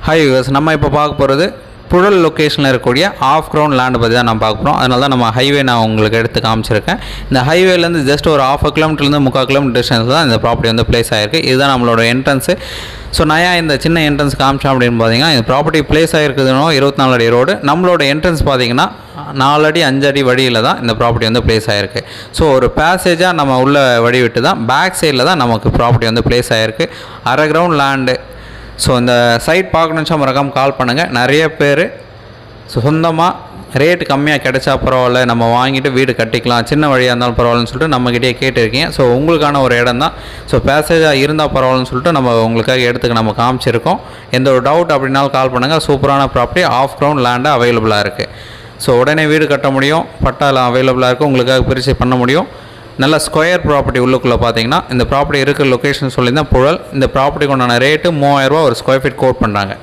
Hi viewers, நம்ம இப்போ பார்க்க போகிறது புழல் லொக்கேஷனில் இருக்கக்கூடிய ஆஃப் கிரவுண்ட் லேண்டு பற்றி தான் நம்ம பார்க்க போகிறோம். அதனால தான் நம்ம ஹைவே நான் உங்களுக்கு எடுத்து காமிச்சிருக்கேன். இந்த ஹைவேலேருந்து ஜஸ்ட் ஒரு 1/2 கிலோமீட்டர்லேருந்து 3/4 கிலோமீட்டர் டிஸ்டன்ஸ் தான் இந்த ப்ராப்பர்ட்டி வந்து பிளேஸ் ஆகிருக்கு. இதுதான் நம்மளோட என்ட்ரன்ஸு. ஸோ நான் ஏன் இந்த சின்ன என்ட்ரன்ஸ் காமிச்சோம் அப்படின்னு பார்த்தீங்கன்னா, இந்த ப்ராப்பர்ட்டி பிளேஸ் ஆகிருக்குதுனோ 24 அடி ரோடு. நம்மளோட என்ட்ரன்ஸ் பார்த்தீங்கன்னா 4 அடி 5 அடி வழியில் தான் இந்த ப்ராப்பர்ட்டி வந்து பிளேஸ் ஆகிருக்கு. ஸோ ஒரு பேசேஜாக நம்ம உள்ள வழி விட்டு தான் பேக் சைடில் தான் நமக்கு ப்ராப்பர்ட்டி வந்து பிளேஸ் ஆகிருக்கு. 1/2 கிரவுண்ட் லேண்டு. ஸோ இந்த சைட் பார்க்கணுச்சா மறக்காமல் கால் பண்ணுங்கள். நிறைய பேர் சொந்தமாக ரேட்டு கம்மியாக கிடைச்சா பரவாயில்ல, நம்ம வாங்கிட்டு வீடு கட்டிக்கலாம், சின்ன வழியாக இருந்தாலும் பரவாயில்லன்னு சொல்லிட்டு நம்மக்கிட்டே கேட்டிருக்கீங்க. ஸோ உங்களுக்கான ஒரு இடம் தான். ஸோ பேசேஜாக இருந்தால் பரவாயில்லன்னு சொல்லிட்டு நம்ம உங்களுக்காக எடுத்துக்க நம்ம காமிச்சிருக்கோம். எந்த ஒரு டவுட் அப்படின்னாலும் கால் பண்ணுங்கள். சூப்பரான ப்ராப்பர்ட்டி ஆஃப் கிரவுண்ட் லேண்டு அவைலபிளாக இருக்குது. ஸோ உடனே வீடு கட்ட முடியும், பட்டாலாம் அவைலபிளாக இருக்குது, உங்களுக்காக பிரித்து பண்ண முடியும். நல்ல ஸ்கொயர் ப்ராப்பர்ட்டி உள்ளுக்குள்ளே பார்த்தீங்கன்னா இந்த ப்ராப்பர்ட்டி இருக்கிற லொக்கேஷன் சொல்லியிருந்தால் புழல். இந்த ப்ராப்பர்ட்டிக்கு உண்டான ரேட்டு 3000 ரூபா ஒரு ஸ்கொயர் ஃபீட் கோட் பண்ணுறாங்க.